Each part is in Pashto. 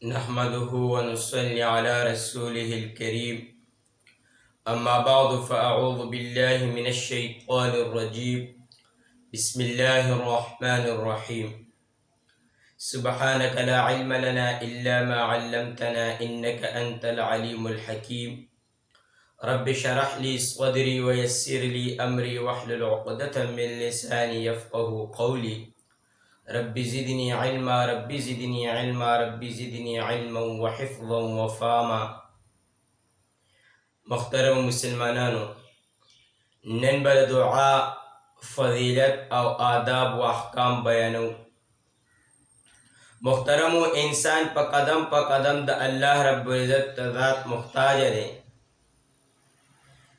नहमदुहु व नुसल्ली अला रसूलिहिल करीम। अम्मा बअद फ़अऊज़ु बिल्लाहि मिनश शैतानिर रजीम। बिस्मिल्लाहिर रहमानिर रहीम। सुब्हानक ला इल्म लना इल्ला मा अल्लमतना इन्नका अंतल अलीमुल हकीम। रब्बि शरह ली सदरी व यस्सिर ली अमरी वहलुल उक़दतम मिन लिसानी यफ़क़हू क़ौली। रब्बि ज़िदनी इल्मा रब्बि ज़िदनी इल्मा रब्बि ज़िदनी इल्मन व हिफ़्ज़न व फ़हमा। मुहतरम मुसलमानानो, नन बद दुआ फ़ज़ीलत और आदाब व अहकाम बयानू। मुहतरमो, इंसान प कदम द अल्लाह रब्बुल इज़्ज़त ज़ात मुहताज है।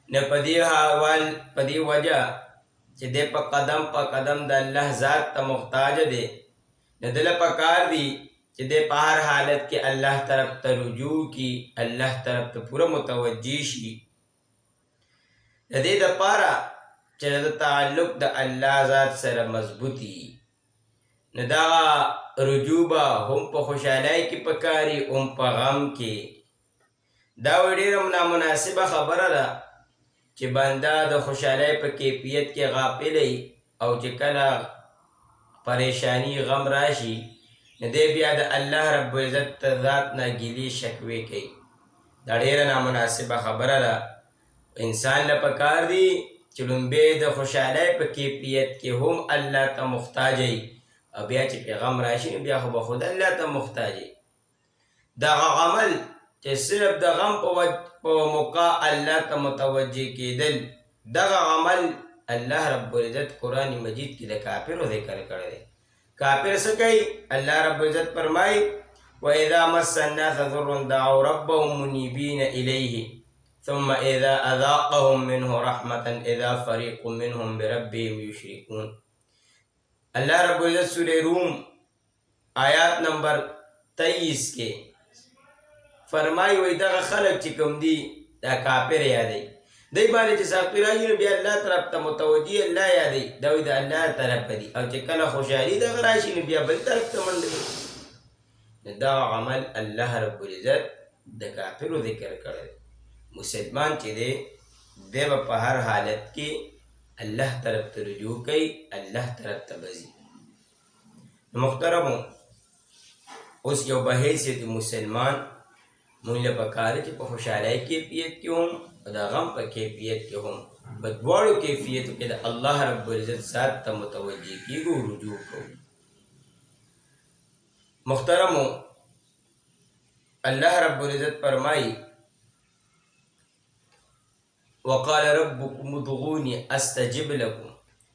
न पदी हावल पदी वजह कि दे प कदम द अल्लाह ज़ात त मुहताज दे, न दिल पकार दी कि दे प हर हालत के अल्लाह तरफ त रुजू की, अल्लाह तरफ त पूरा मुतवज्जी शी। दे द पारा कि द ताल्लुक द अल्लाह ज़ात सर मजबूती, न दा रुजूबा हम प खुशहाली की पकारी हम प गम के। दा ढेर नामुनासिबा खबर दा कि बंदा द खुशहाली प कैफियत के गाफिल है और कि कला परेशानी गम राशि न दे बिया द अल्लाह रब्बुल इज़्ज़त ज़ात ना गिली शकवे कई। दा ढेर नामुनासिबा खबर दा इंसान ल पकार दी कि लुम्बे द खुशहाली प कैफियत के हम अल्लाह त मुहताज है और बिया कि पैगम राशि न बिया खुद अल्लाह त मुहताज है। दा अमल कि सिर्फ द गम प मौका अल्लाह त मुतवज्जी के दिल, दा अमल अल्लाह रब्बुल इज़्ज़त कुरान मजीद की द काफिर ज़िक्र कर दे। काफिर से कही अल्लाह रब्बुल इज़्ज़त फरमाई व इज़ा मस्सन्नास ज़ुर्रुन दअऊ रब्बहुम मुनीबीन इलैहि सुम्मा इज़ा अज़ाक़हुम मिन्हु रहमतन इज़ा फ़रीक़ुम मिन्हुम बिरब्बिहिम युशरिकून। अल्लाह रब्बुल इज़्ज़त सूरह रूम आयत नंबर 23 के फरमाई वही दा खलक चिकम दी दा काफिर यादई दई बारे कि साकिराही भी अल्लाह तरफ त मुतवज्जी अल्लाह यादई दावी दा अल्लाह तरफ दी और कि कला खुशहाली दा राशि ने बिया बल तरफ त मंडली दा अमल अल्लाह रब्बुल इज़्ज़त द काफिर ज़िक्र करे। मुसलमान चे दे देव प हर हालत के अल्लाह तरफ त रुजू कई, अल्लाह तरफ त बजी। मुहतरमो, उस यो बहैसियत मुसलमान मुझे पकार कि खुशहाली कैफियत के हम दा गम प कैफियत के हम बदवाड़ो कैफियत के अल्लाह रब्बुल इज़्ज़त ज़ात त मुतवज्जी की गो रुजू को। मुहतरमो, अल्लाह रब्बुल इज़्ज़त फरमाई वक़ाल रब्बुकुम उदऊनी अस्तजिब लकुम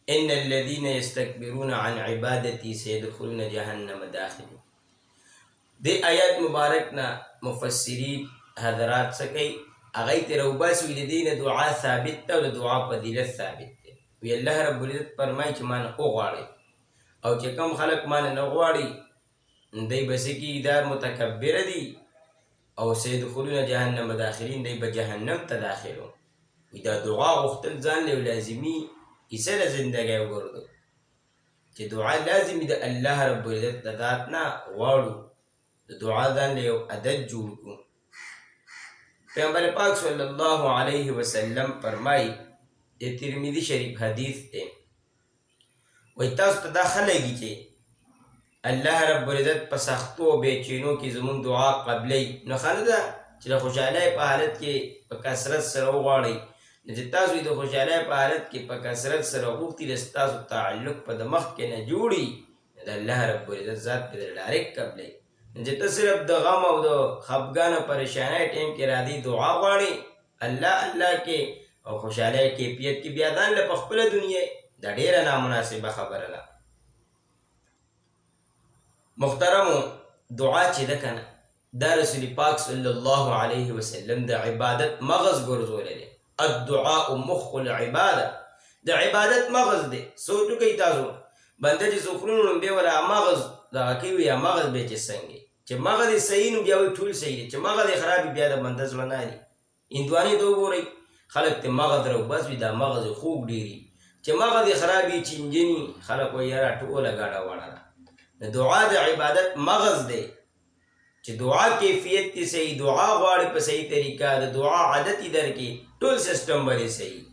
इन्नल्लज़ीना यस्तकबिरून अन इबादती सयदखुलून जहन्नम दाखिरीन। दे आयत मुबारक ना मुफस्सिरीन हज़रात से कई अगई तेरा उबास विदीन दुआ साबित और दुआ फजीलत साबित है। वे अल्लाह रब्बुल इज़्ज़त फरमाई कि मान ओ गाड़ी और कि कम खलक मान न गाड़ी दे बसे की इदार मुतकब्बिर दी और सयदखुलून जहन्नम दाखिरीन दे बजहन्नम तदाखिलो। इदा दुआ उख्तल जान ले लाजिमी इसे ल जिंदगी वर्दो कि दुआ लाजिमी द अल्लाह रब्बुल इज़्ज़त ज़ात ना वाड़ू दुआ जान ले अदद जुड़ को। पैगंबर पाक सल्लल्लाहु अलैहि वसल्लम फरमाई ये तिरमिज़ी शरीफ हदीस है वही तास तदाखलेगी कि अल्लाह रब्बुल इज़्ज़त प सख्तो बेचैनो की ज़ुमुन दुआ क़बले न खानदा कि खुशहाली प हालत के प कसरत से वाड़ी जितास भी तो खुशहाली प हालत के प कसरत से वक्ति रस्ता ताल्लुक प दमख के न जुड़ी अल्लाह रब्बुल इज़्ज़त ज़ात पे डायरेक्ट क़बले जितना सिर्फ द गम और द खफगान और परेशानी टाइम के राधी दुआ वाड़ी अल्लाह अल्लाह के और खुशहाली कैफियत की बियादान ल पखपल दुनिया दा ढेर नामुनासिबा खबर ला। मुहतरमो, दुआ चे दकना दा रसूल पाक सल्लल्लाहु अलैहि वसल्लम द इबादत मगज गुरजोले अद्दुआ मुख्खुल इबादत द इबादत मगज दे सोचो कई ताजो बंदे जी सुखरुन बे वाला मगज दा की या मगज बेचे संगे चे मगज सही नु बिया ठूल सही चे मगज खराब बिया द बंदस बनानी इंदवानी दो गोरी खलक ते मगज रो बस भी दा मगज खूब डीरी चे मगज खराबी चिंजनी खलक को यारा टोला गाड़ा वाला दुआ द इबादत मगज दे چې دعا کیفیت تی صحیح، دعا غواړي په صحیح طریقه، د دعا عادت یې درکې، ټول سیسټم به صحیح،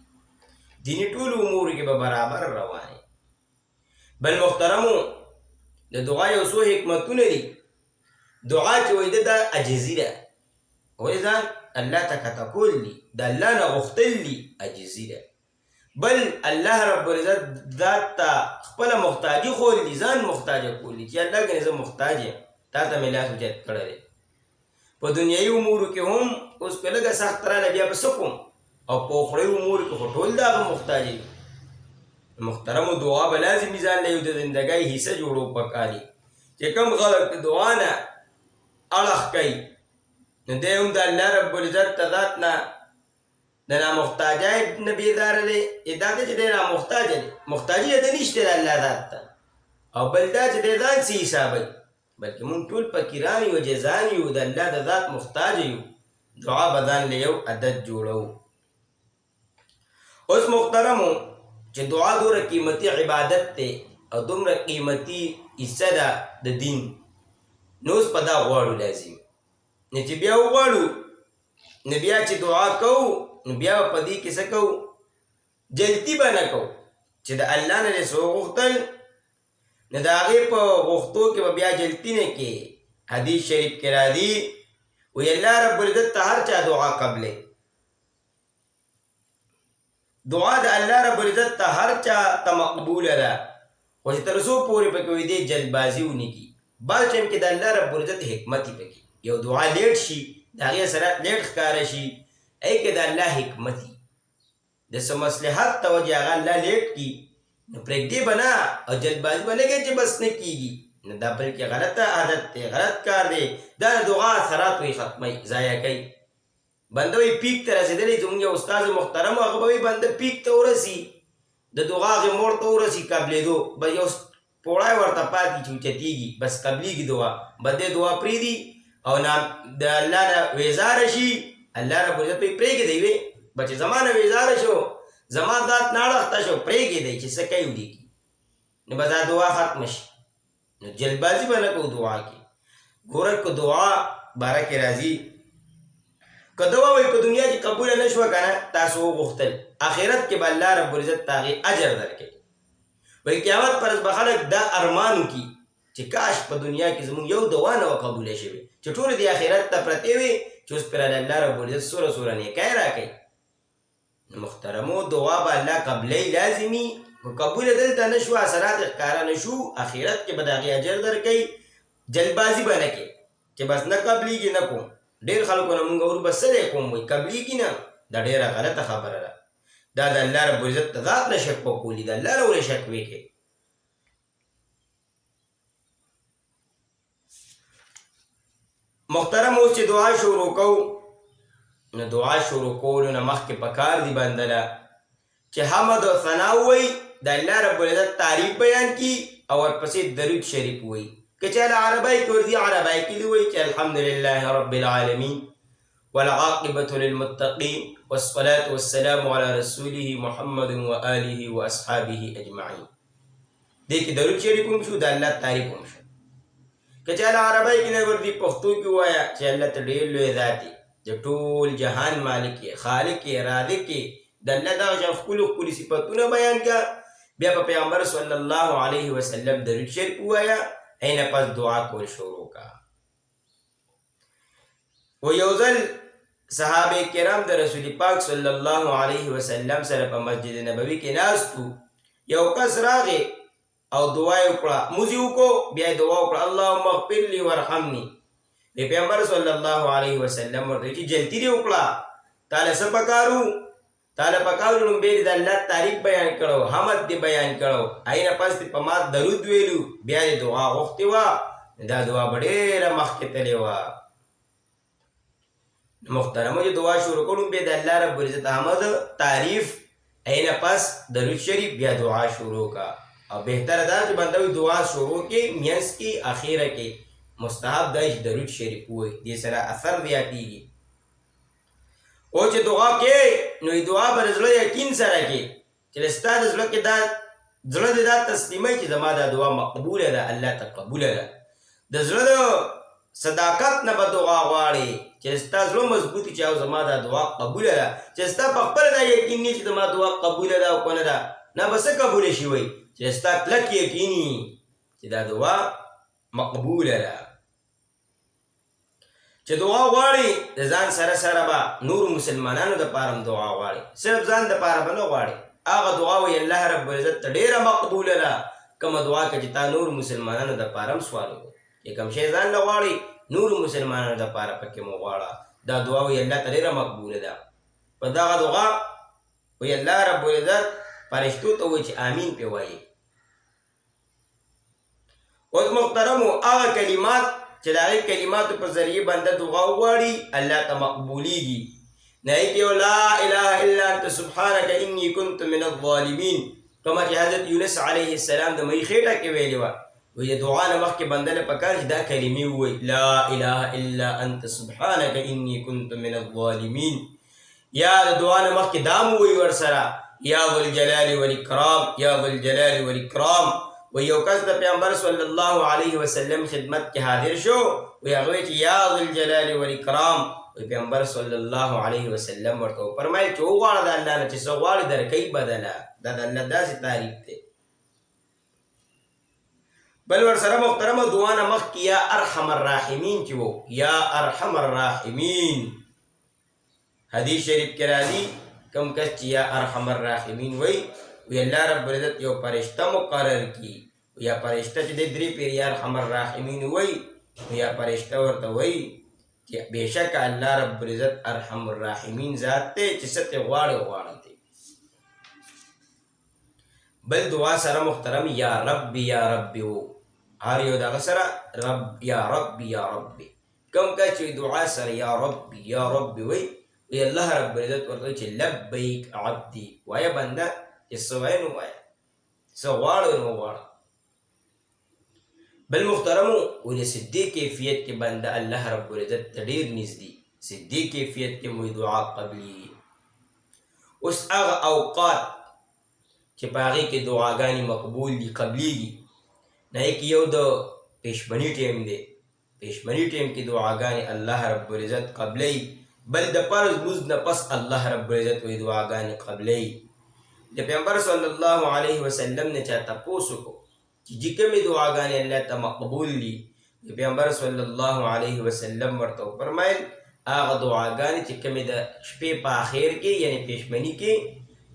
دیني ټول امور کې به برابر روانې. بل محترمو د دعا یو څو حکمتونه دي. دعا چې وایي دا عجزي ده، ولې ځان الله ته کته کول دي، د الله نه غوښتل دي، عجزي ده. بل الله رب العزت ذات ته خپله محتاجي ښول دي، ځان محتاجه کول دي چې الله ګنې زه محتاج یم، تا ته مې لاس اوچت کړی دی. په دنیایي امورو کې هم اوس که لږه سخت راله بیا به څه کوم، او په اخروي امورو کې خو ټول د هغه محتاج دي. محترمو دعا به لازمي ځان له یو د زندګۍ حصه جوړو پکار دي چې کوم خلک د دعا نه اړخ کوي، نو دی هم د الله رب العزت ته ذات نه د نامحتاجۍ نه بیزاره دی. دا دی چې دی نامحتاجه دی، محتاجي یې د نشته د الله ذات ته. او بل دا چې دی ځان څه حسابوي، بلکې مونږ ټول فقیران یو، عاجزان یو، د الله د ذات محتاج یو. دعا به ځان له یو عادت جوړو. اوس محترمو چې دعا دومره قیمتي عبادت دی او دومره قیمتي حصه ده د دین، نو اوس په دا غواړو لازم نه چې بیا وغواړو، نو بیا چې دعا کوو نو بیا به په دې کې څه کوو، جلدي به نه کوو چې د الله نه دې څه وغوښتل، نو د هغې په غوښتو کې به بیا جلدي نه کې. حدیث شریف کې راځي وایي الله رب العزت ته هر چا دعا قبلې، دعا د الله رب العزت ته هر چا ته مقبوله ده، خو چې تر څو پورې پکې وي دې جلدبازي ونه کړي. بعض ټایم کې د الله رب العزت حکمت یې پکې، یو دعا لیټ شي، د هغې سره لیټ ښکاره شي، ای کې د الله حکمت وي، د څه مصلحت ته وجې هغه الله لیټ کړي، نو پرېږدې به نه او جلدبازي به نه کوي چې بس نه کېږي، نو دا بلکې غلطه عادت دی، غلط کار دی. دا د دعا اثرات وایي ختموي، ضایع کوي. بنده وایي پیک ته رسېدلی، زموږ یو استاد محترم هغه به وایي بنده پیک ته ورسي، د دعا هغې موړ ته ورسي قبلېدو، بس یو پوړی ورته پاتې چې اوچتېږي، بس قبلېږي دعا، بس دې دعا پرېږدي او د الله نه ویزاره شي. الله رب العزت به یې پرېږدی وی بچې زما نه ویزاره شو، زما ذات نه اړخته شو، پرېږدی چې څه کوي ودې کړي، نو به دا دعا ختمه شي. نو جلدبازي به نه کوو دعا کې. ګوره که دعا باره کې راځي، که دعا وایي په دنیا کې قبوله نه شوه که نه، تاسو وغوښتل، آخرت کې به الله رب العزت ته هغې اجر درکوي. وایي قیامت پر ورځ به خلک دا ارمان وکړي چې کاش په دنیا کې زموږ یو دعا نه وه قبوله شوې، چې ټولې دې آخرت ته پرتې وي چې اوس پرې الله رب العزت سوره سوره نیکۍ راکوي. نو محترمو دعا به الله قبلۍ لازمي، که قبوله دلته نه شو، اثرات یې ښکاره نه شو، آخرت کې به د هغې اجر درکوي. جلدبازي به نه کوي چې بس نه قبلېږي نه کوم. ډېر خلکو نه مونږ اورو بس څه دی کوم وایي قبلېږي نه، دا ډېره غلطه خبره ده. دا د الله رب العزت ته ذات نه شک وکولي، د الله نه ولې شک وکړي. محترم اوس چې دعا شروع کوو، نو دعا شروع کولو نه مخکې پکار دي بنده له چې حمد او ثنا ووایي، د الله رب العزت تعریف بیان کړي او ورپسې درود شریف ووایي. که چاله عربی کې ورځي عربی کې دې وایي چې الحمدلله رب العالمین والعاقبة للمتقین والصلاة والسلام على رسوله محمد وآله واصحابه اجمعین. دې کې درود شریف هم شو، د الله تعریف هم شو. که چاله عربی کې نه ورځي پښتو کې ووایه چې الله ته ډېر لوی ذات دی، د ټول جهان مالک یې، خالق یې، رازق یې، د الله دغه شان ښکلي ښکلي صفتونه بیان کړه. بیا په پیغمبر صلی الله علیه وسلم درود شریف ووایه، اینه پس دعا کول شروع کا. و یو ځل صحابه کرام د رسول پاک صلی الله علیه وسلم سره په مسجد نبوي کې ناستو، یو کس راغی او دعا یې وکړه، موږ یې وکړو، بیا یې دعا وکړه اللهم اغفر لي وارحمني. پیغمبر صلی الله علیه وسلم ورته چې جلدي دې وکړه، تاله څه پکارو، تاله پکارو لومبې د الله تعریف بیان کړو، حمد دې بیان کړو، اینه پس دې په ما درود ویلو، بیا دې دعا غوښتې وه، دا دعا به ډېره مخکې تلې وه. محترمو چې دعا شروع کړو بیا د الله رب العزت حمد تعریف، اینه پس درود شریف، بیا دعا شروع کا. او بهتره ده چې بنده دعا شروع کې منځ کې اخیره کې مستحب ده چې درود شریف ووایي، دې سره اثر زیاتېږي. او چې دعا کې نو دعا به د زړه یقین سره کې چې ستا د زړه کې دا زړه دې دا تسلیموي چې زما دا دعا مقبوله ده، الله ته قبوله ده. د زړه صداقت نه به دعا غواړې چې ستا زړه مضبوطي چې او زما دا دعا قبوله ده چې ستا په خپله دا یقین نه چې زما دعا قبوله ده او که نه ده نه به څه قبوله شي وی چې ستا کلک یقیني چې دا دعا مقبوله ده. چې دعا غواړي د ځان سره سره به نور مسلمانانو دپاره هم دعا غواړي، صرف ځان دپاره به نه غواړي. هغه دعا وی الله رب العزت ته ډېره مقبوله ده کومه دعا که چې تا نور مسلمانانو دپاره هم سوال وکړو چې کوم شی ځان نه غواړي نور مسلمانانو دپاره پکې مو غواړه. دا دعا وی الله ته ډېره مقبوله ده. په دغه دعا وی الله رب العزت فرشتو ته وایي چې آمین پې وایي. اوس محترمو هغه کلمات چې د هغې کلماتو په ذریعې بنده دعا وغواړي الله ته مقبولیږي. نه یې کې لا اله الا انت سبحانک انی کنت من الظالمین کومه چې حضرت یونس علیه السلام د مۍ خېټه کې ویلې وه. وایي د دعا نه مخکې بنده له پکار چې دا کلمې ووایي لا اله الا انت سبحانک انی کنت من الظالمین. یا د دعا نه مخکې دا مو وایي ورسره یا ذو الجلال والاکرام یا ذو الجلال والاکرام. و یو کس د پیغمبر صلی الله علیه وسلم خدمت کې حاضر شو وی هغه وایي چې یا ذو الجلال والاکرام. وی پیغمبر صلی الله علیه وسلم ورته وفرمایل چې وغواړه د الله نه چې څه غواړې درکوي بدله. دا د الله داسې تعریف دی. بل ورسره محترمه دعا نه مخکې یا ارحم الراحمین چې وو یا ارحم الراحمین. حدیث شریف کې راځي کوم کس چې یا ارحم الراحمین وی وی الله رب العزت یو فرشته مقرر کی یا فرشته چې د درې پیر یا ارحم الراحمین وی یا فرشته ورته وی چې بېشکه الله رب العزت ارحم الراحمین ذات دی چې څه ته غواړې غواړه دی. بل دعا سره محترم یا ربي یا ربي و هر یو دغه سره رب یا ربي یا ربي. کوم کس چې دعا سره یا ربي یا ربي وی وی الله رب العزت ورته چې لبیک عبدي وایه بنده چې څه وایه نو وایه څه غواړو نو غواړه. بل محترمو ولې صدې کیفیت کې بنده الله رب العزت ته ډېر نږدې صدې کیفیت کې مو دعا قبلېږي. اوس هغه اوقات چې په هغې کې دعاګانې مقبول دي قبلېږي نه یې کې یو د پېشمني ټیم دی. پېشمني ټیم کې دعاګانې الله رب العزت قبلوي. بل د فرض لمونځ نه پس الله رب العزت وایي دعاګانې قبلوي. د پیغمبر صلی الله علیه وسلم نه چا تپوس وکړو چې کومې دعاګانې الله ته مقبول دي. د پیغمبر صلی الله علیه وسلم ورته وفرمایل هغه دعاګانې چې کومې د شپې په آخر کې یعنې پېشمني کې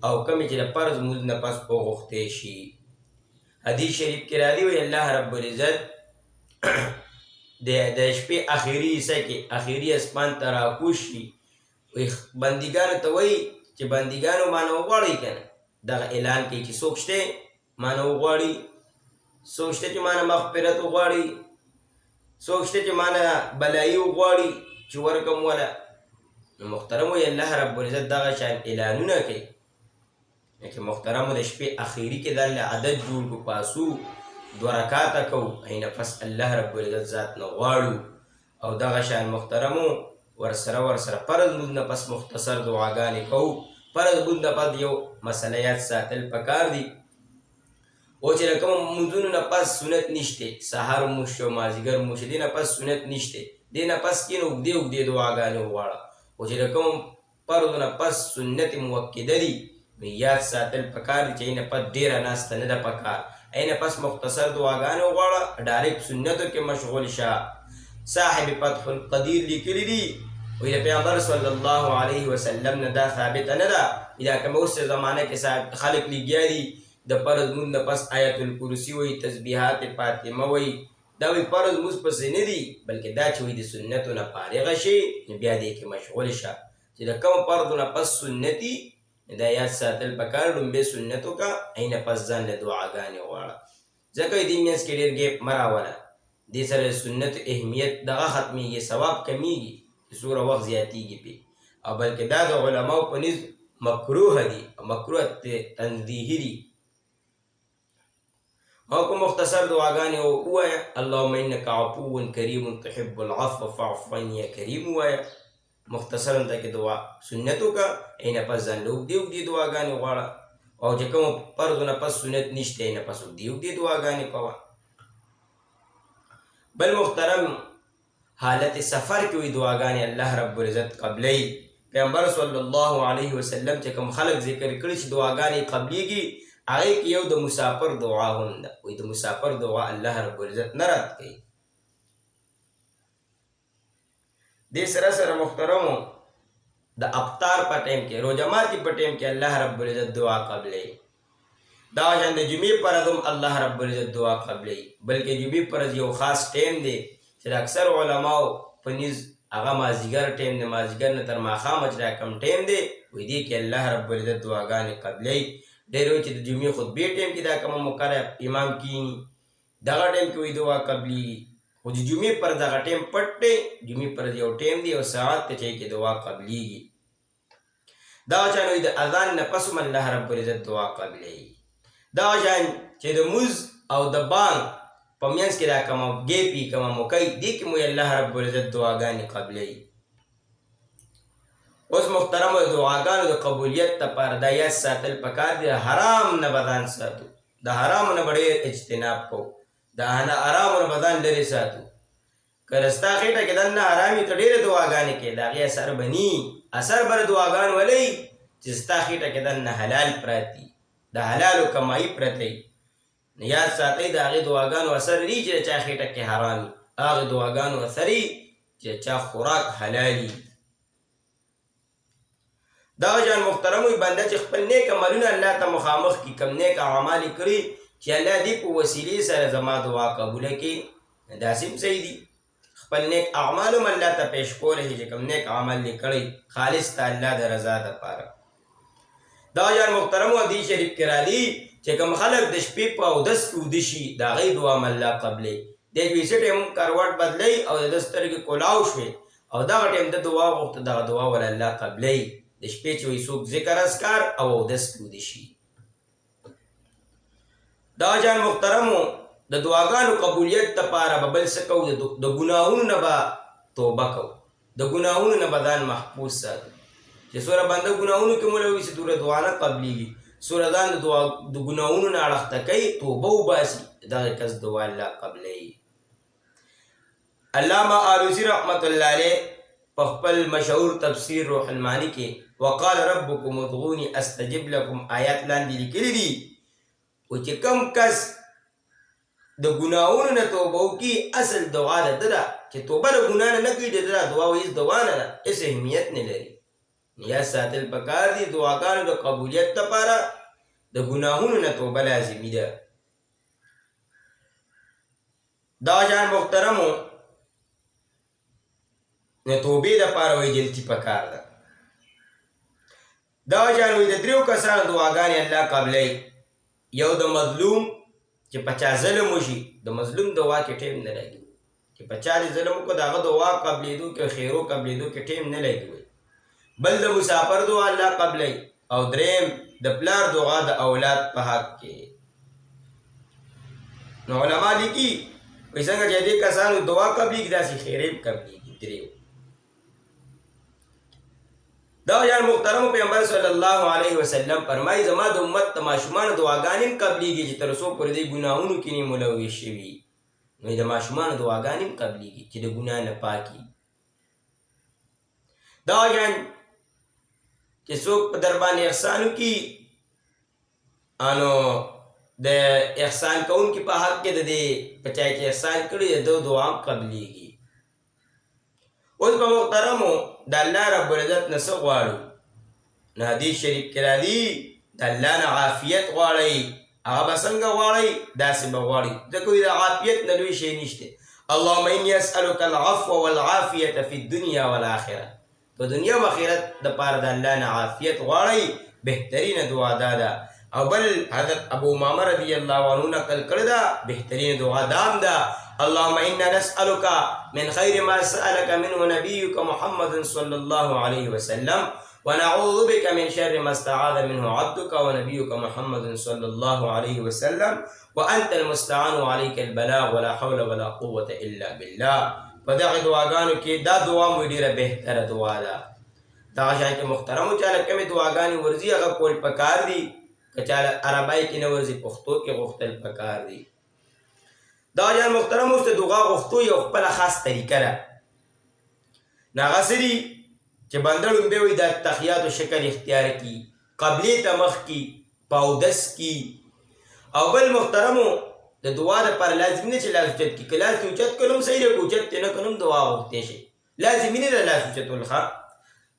او کومې چې د فرض لمونځ نه پس وغوښتې شي. حدیث شریف کې راځي وایي الله رب العزت د شپې آخري حصه کې آخري اسمان ته راکوز شي. وایي بندګانو ته وایي چې بندګانو مانه وغواړئ که نه دغه اعلان کوي چې څوک شته مانه وغواړي څوک شته چې مانه مغفرت وغواړي څوک شته چې مانه بلایي وغواړي چې ورکم وله. نو محترمو الله رب العزت دغه شان اعلانونه کوي چې محترمو د شپې اخیري کې د الله عدد جوړ کو پاسو 2 رکعاته کوو هینه پس الله رب العزت ذات نه غواړو. او دغه شان محترمو ورسره فرض لمونځ نه پس مختصر دعاګانې کوو. فرض لمونځ نه پس یو مسله یاد ساتل پکار دي او چې له کومو لمونځونو نه پس سنت نشته سهار مونځ شو مازدیګر مونځ شو دې نه پس سنت نشته دې نه پس کښېنه اوږدې دعاګانې وغواړه. او چې له کوم فرضو نه پس سنت مؤکده دي نو یاد ساتل پکار دي چې اینه پس ډېره ناسته نه ده پکار. اینه پس مختصر دعاګانې وغواړه ډایرکټ سنتو کې مشغول شه. صاحب فتح القدیر لیکلی دي وی د پیغمبر صلی الله علیه وسلم نه دا ثابته نه ده. دا کومه اوس زمانه کې خلک لګیا دي د فرض لمونځ نه پس آیت الکرسي وایي تسبیحات فاطمه وایي دا وایي فرض لمونځ پسې نه دي بلکې دا چې وایي د سنتو نه فارغه شي نو بیا دې کې مشغول شه. چې د کوم فرضو نه پس سنتي دا یاد ساتل پکار لومبې سنت وکړه اینه پس ځان له دعاګانې وغواړه. ځکه دې منځ کې ډېر ګیپ مه راوله. دې سره سنت اهمیت دغه ختمیږي ثواب کمیږي چې څومره وخت زیاتیږي پې او بلکې دا د علماو په نزد مکروه دي او مکروه تنزیهي دي. او که مختصر دعاګانې ووایه اللهم انک عفو کریم تحب العفو فاعف عني یا کریم ووایه مختصرا تکې دعا سنت وکړه اینه پس ځان له اوږدې دعاګانې وغواړه. او چې کومو فرضو نه پس سنت نشته اینه پس اوږدې دعاګانې کوه. بل محترم حالت سفر کې وي دعاګانې الله رب العزت قبلوي. پیغمبر صلی الله علیه وسلم چې کوم خلک ذکر کړي چې دعاګانې قبليږي هغې کې یو د مسافر دعا هم ده. وایي د مسافر دعا الله رب العزت نه رد کوي. دې سره سره محترمو د افطار په ټایم کې روژه ماتي په ټایم کې الله رب العزت دعا قبلوي. دا شان د جمعې پر ورځ هم الله رب العزت دعا قبلوي. بلکې جمعې پر ورځ یو خاص ټایم دی چې د اکثر علماو په نیز هغه مازدیګر ټایم دی. مازدیګر نه تر ماښامه چې دا کم ټایم دی وایي دې کې الله رب العزت دعاګانې قبلوي. ډېر وایي چې د جمعې خطبې ټایم کې دا کومه مقرره امام کیني دغه ټایم کې وایي دعا قبلېږي. خو د جمعې پر دغه ټایم پټ دی. جمعې پر یو ټایم دی یو ساعت دی چې کې دعا قبلېږي. دغه شان وایي د اذان نه پس هم الله رب العزت دعا قبلوي. دغه شان چې د مونځ او د بانګ په منځ کې دا کومه ګیپي کومه موقعي دې کې مو الله رب العزت دعاګانې قبلوي. اوس محترمو د دعاګانو د قبولیت لپاره دا یاد ساتل پکار دي حرام نه بدن ساتو. د حرامو نه به ډېر اجتناب کوو. د حرامو نه بدن لرې ساتو. که ستا خېټه کې دننه حرامي ته ډېرې دعاګانې کوې د هغې اثر به ني. اثر به د دعاګانو ولئ چې ستا خېټه کې دننه حلال پراته د حلالو کمایي پرته وي. نو یاد ساتئ د هغې دعاګانو اثر نه چې د چا خېټه کې حرام وي. هغې دعاګانو اثر چې د چا خوراک حلال وي. دغه شان محترمو بنده چې خپل نیک عملونه الله ته مخامخ کړي کوم نیک اعمال یې کړي چې الله دې په وسیلې سره زما دعا قبوله کړي داسې هم صحیح دي. خپل نیک اعمال هم الله ته پیش کولی چې کوم نیک عمل یې کړی خالص د الله د رضا دپاره. دغه شان محترمو حدیث شریف کې راځي چې کوم خلک د شپې په اودس کې ویده شي د هغې دعا هم الله قبلوي. دی چې ویسه ټایم کروټ بدلوي او د ده سترګې کولاو شوې او دغه ټایم د دعا غوښته دغه دعا ول الله قبلوي. د شپې چې وایي څوک ذکر اذکار او اودس کې ویده شي. دغه شان محترمو د دعاګانو قبولیت لپاره به بل څه کوو د ګناهونو نه به توبه کوو. د ګناهونو نه به ځان محفوظ ساتو. چې څومره بنده ګناهونو کې مولا وي چې دومره دعا نه قبلېږي. څومره ځان د ګناهونو نه اړخته کوي توبه وباسي دغه کس دعا الله قبلوي. علامه آلوسی رحمت الله علیه په خپل مشهور تفسیر روح المانی کې وقال ربکم ادعوني استجب لکم آیات لاندې لیکلي دي و چې کوم کس د ګناهونو نه توبه وکړي اصل دعا د ده ده چې توبه د ګناه نه نه کوي د ده دعا هیڅ دعا نه ده هېڅ اهمیت نه لري. یاد ساتل پکار دي دعاګانو د قبولیت لپاره د ګناهونو نه توبه لازمي ده. دا شان محترمو د توبې دپاره وایي جلدي پکار ده. دا شان وایي د دریو کسانو دعاګانې الله قبلوي. یو د مظلوم چې په چا ظلم وشي د مظلوم دعا کې ټایم نه لګي چې په چا دې ظلم وکړو د هغه دعا قبلېدو کې خیرو قبلېدو کې ټایم نه لګي. بل د مسافر دعا الله قبلوي. او دریم د پلار دعا د اولاد په حق کې. نو علما لیکي وایي څنګه چې دې کسانو دعا قبلېږي داسې خیرې هم قبلېږي دریو. دا یار محترم پیغمبر صلی الله علیه وسلم فرمایي زما د امت د ماشومانو دعاګانې هم قبلېږي چې تر څو پورې دې ګناهونو کې نه ملوث شوي. نو د ماشومانو دعاګانې هم قبلېږي چې د ګناه نه پاکي. دا یان چې څوک په در باندې احسان وکړي نو د احسان کوونکي په حق کې د دې په چا چې احسان کړي د ده دعا هم قبلېږي. اوس په محترمو د الله رب العزت نه څه غواړو؟ نو حدیث شریف کې راځي د الله نه عافیت غواړئ. هغه به څنګه غواړئ؟ داسې به غواړئ ځکه د عافیت نه لوی شی نشته. اللهم انی اسألک العفو والعافیة فی الدنیا والآخرة. په دنیا و آخرت دپاره د الله نه عافیت غواړئ بهترینه دعا دا ده. او بل حضرت ابو امامه رضی الله عنه نقل کړې ده بهترینه دعا دام ده اللهم انا نسألك من خير ما سألك منه نبيك محمد صلى الله عليه وسلم ونعوذ بك من شر ما استعاذ منه عبدك ونبيك محمد صلى الله عليه وسلم وأنت المستعان عليك البلاغ ولا حول ولا قوة إلا بالله. په دغه دعاګانو کې دا دعا مو ډېره بهتره دعا ده. دغه شان چې محترمو چاله کومې دعاګانې ورځي هغه کول پکار دي. که چاله عربی کې نه ورځي پښتو کې غوښتل پکار دي. دا جان محترم اوس د دعا غوښتو یو خپله خاص طریقه ده هغه څه دي چې بنده لومبی وایي دا تحیاتو شکل اختیار کی، قبلې ته مخ کی، په اودس کی. او بل محترمو د دعا دپاره لازمي نه چې لاس اوچت کي، که لاس دې اوچت کړو هم صحیح دی، که اوچت دې نه کړو هم دعا غوښتی شي. لازمي نه ده لاس اوچتول ښه،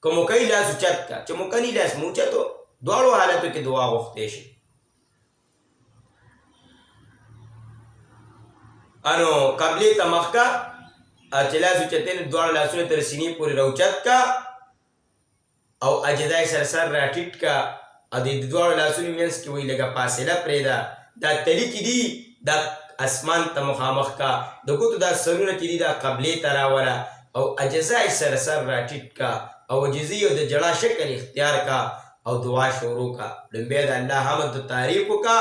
که مو کوي لاس اوچت که، چې مو کني لاس مو اوچتو، دواړو حالتو کې دعا غوښتی شي. انو قبلې ته مخ کا، چې لاس اوچتې نو دواړه لاسونه تر سینې پورې راوچت کا او اجزای سر سر راټیټ کا، او د دواړو لاسونو منځ کې وایي لږه فاصله پرېږده. دا تلي چې دي دا اسمان ته مخامخ کا، د ګوتو دا سرونه چې دي دا قبلې ته راوله او اجزای سر سر راټیټ کا او عجزي او د جړا شکل اختیار کا او دعا شروع کا. لومبی د الله حمد د تعریف وکړه،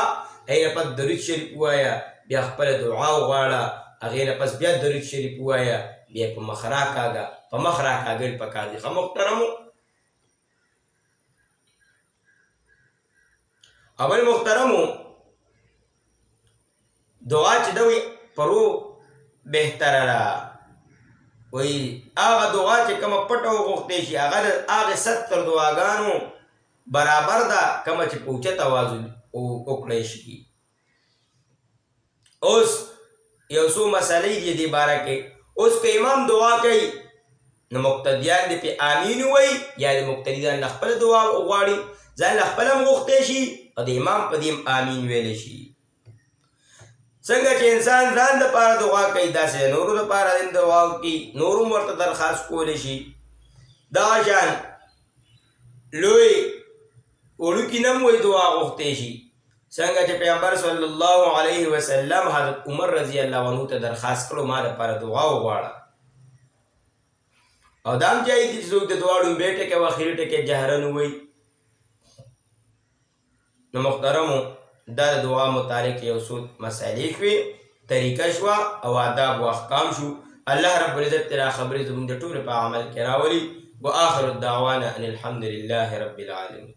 هغې نه پس درود شریف ووایه، بیا خپله دعا وغواړه، هغې نه پس بیا درود شریف ووایه، بیا په مخ راکاږه. په مخ راکاږل پکار دي ښه محترمو. اول محترمو دعا چې ده وي پرو بهتره ده، وایي هغه دعا چې کومه پټه وغوښتی شي هغه د هغې 70 دعاګانو برابر ده کومه چې په اوچت اواز وکړی شي. اوس یو څو مسلې دي دې باره کې. اوس که امام دعا کوي نو مقتدیان دې پې آمین ووایي، یا د مقتدي ځان له خپله دعا وغواړي، ځان له خپله هم غوښتی شي او د امام په دې هم آمین ویلی شي. څنګه چې انسان ځان دپاره دعا کوي داسې نورو دپاره هم دعا کوي، نور هم ورته درخواست کولی شي. دغه شان لوی وړوکي نه هم وایي دعا غوښتی شي. څنګه چې پیغمبر صلی الله علیه وسلم حضرت عمر رضی الله عنه ته درخواست کړو ما دپاره دعا وغواړه. او دا هم جایز دي چې څوک د دعا ړومبی ټکی او اخري ټکی جهرن ووایي. نو محترمو دا د دعا متعلق یو څو مسایلې شوې، طریقه شوه او آداب و احکام شو. الله رب العزت دې را خبرې زموږ د ټولو په عمل کې راولي. و آخر الدعوانا ان الحمد لله رب العالمین.